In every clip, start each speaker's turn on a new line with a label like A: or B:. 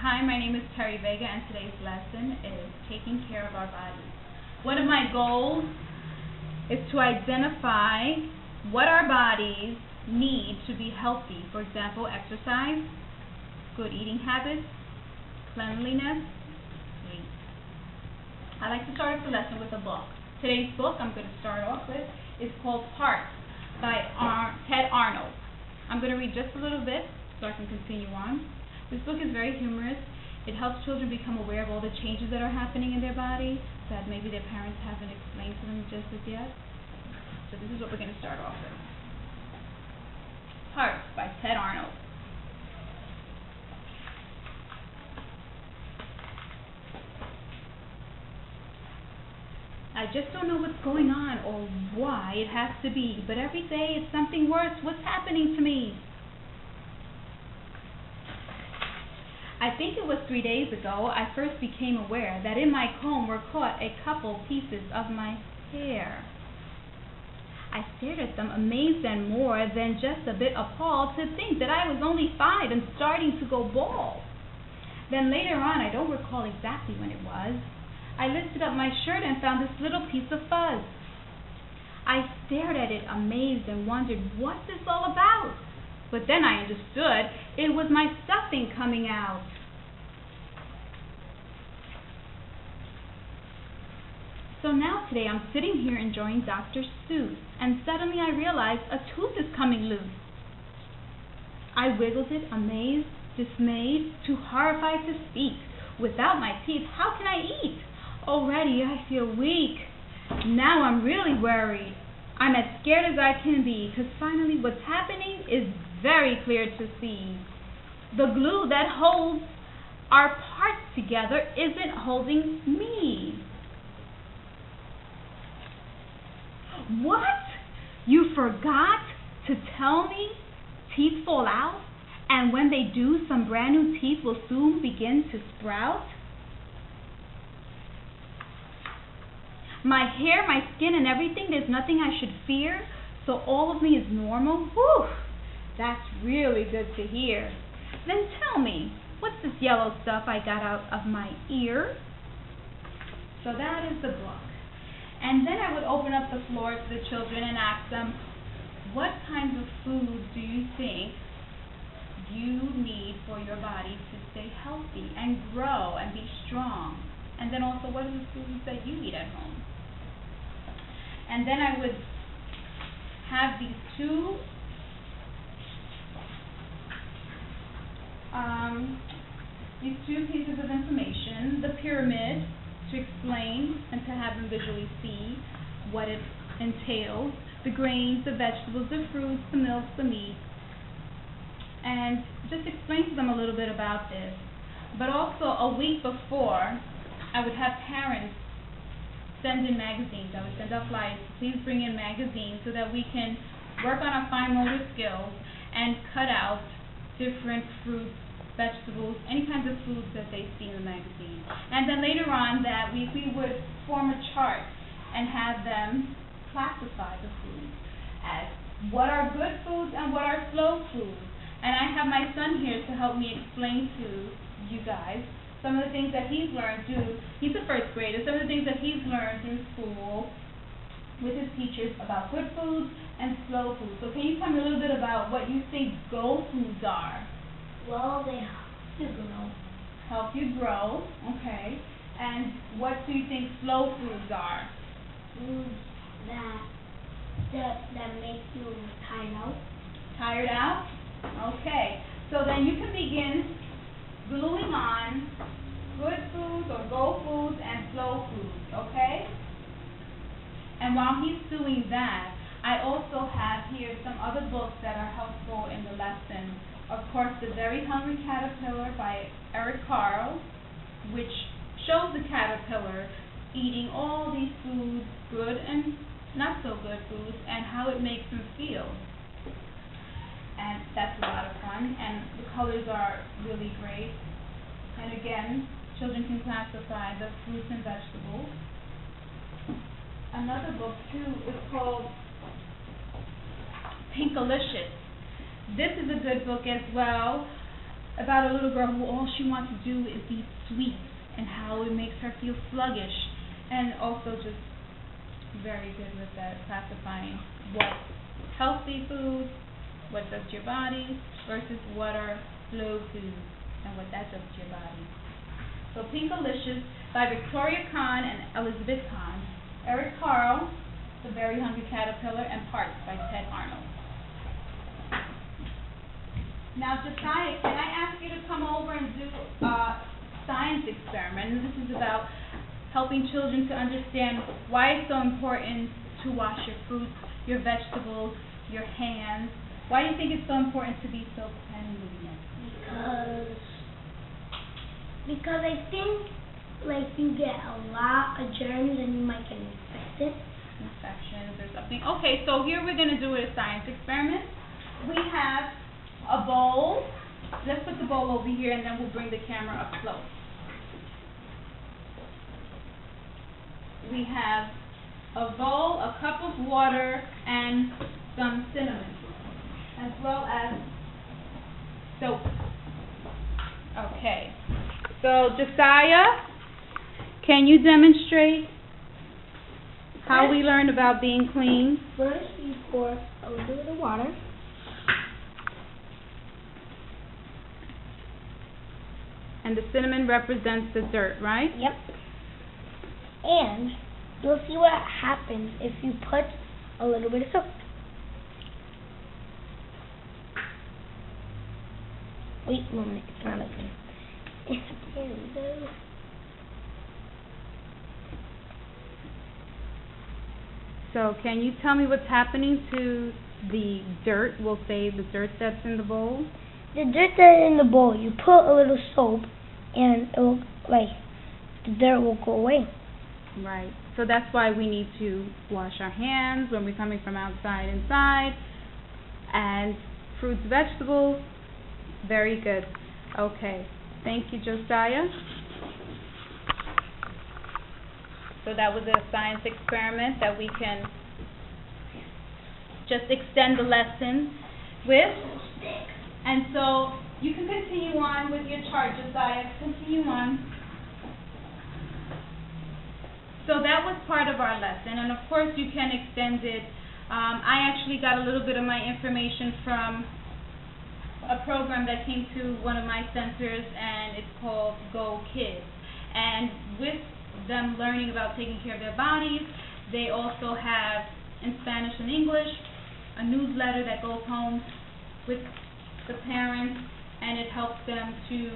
A: Hi, my name is Terry Vega, and today's lesson is taking care of our bodies. One of my goals is to identify what our bodies need to be healthy. For example, exercise, good eating habits, cleanliness, sleep. I like to start the lesson with a book. Today's book I'm going to start off with is called Heart by Ted Arnold. I'm going to read just a little bit so I can continue on. This book is very humorous. It helps children become aware of all the changes that are happening in their body that maybe their parents haven't explained to them just as yet. So this is what we're going to start off with. Heart by Ted Arnold. I just don't know what's going on or why it has to be, but every day it's something worse. What's happening to me? I think it was 3 days ago I first became aware that in my comb were caught a couple pieces of my hair. I stared at them, amazed and more than just a bit appalled to think that I was only 5 and starting to go bald. Then later on, I don't recall exactly when it was, I lifted up my shirt and found this little piece of fuzz. I stared at it, amazed, and wondered, what's this all about? But then I understood it was my stuffing coming out. So now today I'm sitting here enjoying Dr. Seuss, and suddenly I realize a tooth is coming loose. I wiggled it, amazed, dismayed, too horrified to speak. Without my teeth, how can I eat? Already I feel weak. Now I'm really worried. I'm as scared as I can be, because finally what's happening is very clear to see. The glue that holds our parts together isn't holding me. What? You forgot to tell me teeth fall out, and when they do, some brand new teeth will soon begin to sprout? My hair, my skin, and everything, there's nothing I should fear, so all of me is normal? Whew! That's really good to hear. Then tell me, what's this yellow stuff I got out of my ear? So that is the book. And then I would open up the floor to the children and ask them, what kinds of foods do you think you need for your body to stay healthy and grow and be strong? And then also, what are the foods that you eat at home? And then I would have these two pieces of information, the pyramid, to explain and to have them visually see what it entails, the grains, the vegetables, the fruits, the milk, the meat, and just explain to them a little bit about this. But also a week before, I would have parents send in magazines. I would send out flyers, please bring in magazines so that we can work on our fine motor skills and cut out different fruits, vegetables, any kinds of foods that they see in the magazine. And then later on that week we would form a chart and have them classify the foods as what are good foods and what are slow foods. And I have my son here to help me explain to you guys some of the things that he's learned he's a first grader, some of the things that he's learned in school with his teachers about good foods and slow foods. So can you tell me a little bit about what you think go foods are?
B: Well, they help you grow.
A: Help you grow, okay. And what do you think slow foods are?
B: Foods that make you tired out.
A: Tired out? Okay. So then you can begin gluing on good foods or go foods and slow foods, okay? And while he's doing that, I also have here some other books that are helpful in the lesson. Of course, The Very Hungry Caterpillar by Eric Carle, which shows the caterpillar eating all these foods, good and not so good foods, and how it makes him feel. And that's a lot of fun, and the colors are really great. And again, children can classify the fruits and vegetables. Another book, too, is called Pinkalicious. This is a good book as well. about a little girl who all she wants to do is eat sweets and how it makes her feel sluggish, and also just very good with that, classifying what healthy foods, what does to your body, versus what are slow foods and what that does to your body. So Pinkalicious by Victoria Kahn and Elizabeth Kahn. Eric Carle, The Very Hungry Caterpillar, and Parts by Ted Arnold. Now, Josiah, can I ask you to come over and do a science experiment? And this is about helping children to understand why it's so important to wash your fruits, your vegetables, your hands. Why do you think it's so important to be so cleanliness?
B: Because I think, like, you get a lot of germs and you might get infected.
A: Infections or something. Okay, so here we're going to do a science experiment. We have a bowl. Let's put the bowl over here and then we'll bring the camera up close. We have a bowl, a cup of water, and some cinnamon, as well as soap. Okay. So, Josiah, can you demonstrate how we learn about being clean?
B: First, you pour a little bit of water.
A: And the cinnamon represents the dirt, right?
B: Yep. And you'll see what happens if you put a little bit of soap. Wait a moment, it's not open. It's in though.
A: So can you tell me what's happening to the dirt? We'll say the dirt that's in the bowl.
B: The dirt that's in the bowl, you put a little soap and it will, like, the dirt will go away.
A: Right. So that's why we need to wash our hands when we're coming from outside inside. And fruits, vegetables, very good. Okay. Thank you, Josiah. So that was a science experiment that we can just extend the lesson with. And so you can continue on with your chart, Josiah. Continue on. So that was part of our lesson, and of course you can extend it. I actually got a little bit of my information from a program that came to one of my centers, and it's called Go Kids. And with them learning about taking care of their bodies, they also have, in Spanish and English, a newsletter that goes home with the parents, and it helps them to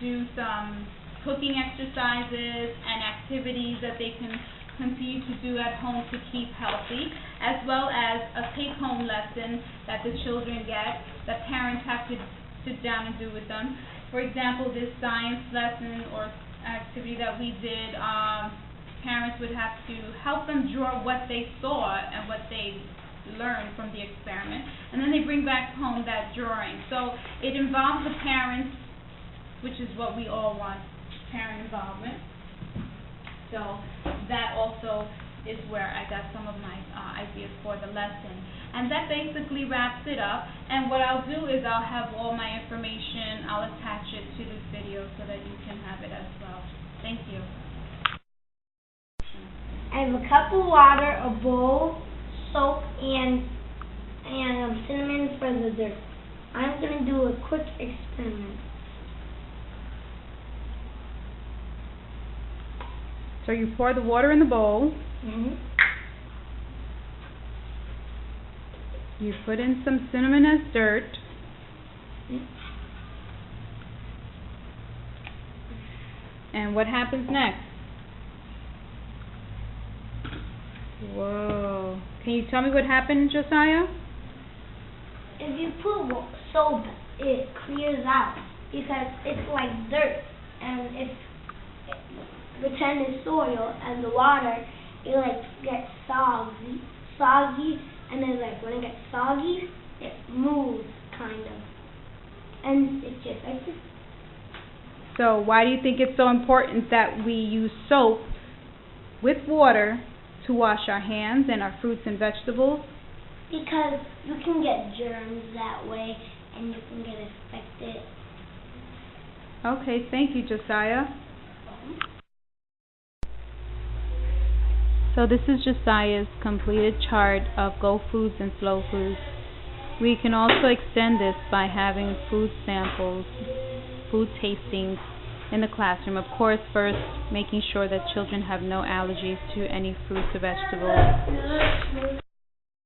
A: do some cooking exercises and activities that they can continue to do at home to keep healthy, as well as a take-home lesson that the children get that parents have to sit down and do with them. For example, this science lesson or activity that we did, parents would have to help them draw what they saw and what they learned from the experiment, and then they bring back home that drawing. So it involves the parents, which is what we all want, parent involvement. So that also is where I got some of my ideas for the lesson. And that basically wraps it up. And what I'll do is I'll have all my information, I'll attach it to this video so that you can have it as well. Thank you.
B: I have a cup of water, a bowl, soap, and cinnamon for the dirt. I'm going to do a quick experiment.
A: So you pour the water in the bowl. You put in some cinnamon as dirt. And what happens next? Whoa. Can you tell me what happened, Josiah?
B: If you put soap, it clears out because it's like dirt, and if pretend it's soil and the water, it like gets soggy, and then like when it gets soggy, it moves kind of, and it's just like this.
A: So why do you think it's so important that we use soap with water to wash our hands and our fruits and vegetables?
B: Because you can get germs that way, and you can get
A: Okay, thank you, Josiah. So this is Josiah's completed chart of Go Foods and Slow Foods. We can also extend this by having food samples, food tastings in the classroom. Of course, first making sure that children have no allergies to any fruits or vegetables.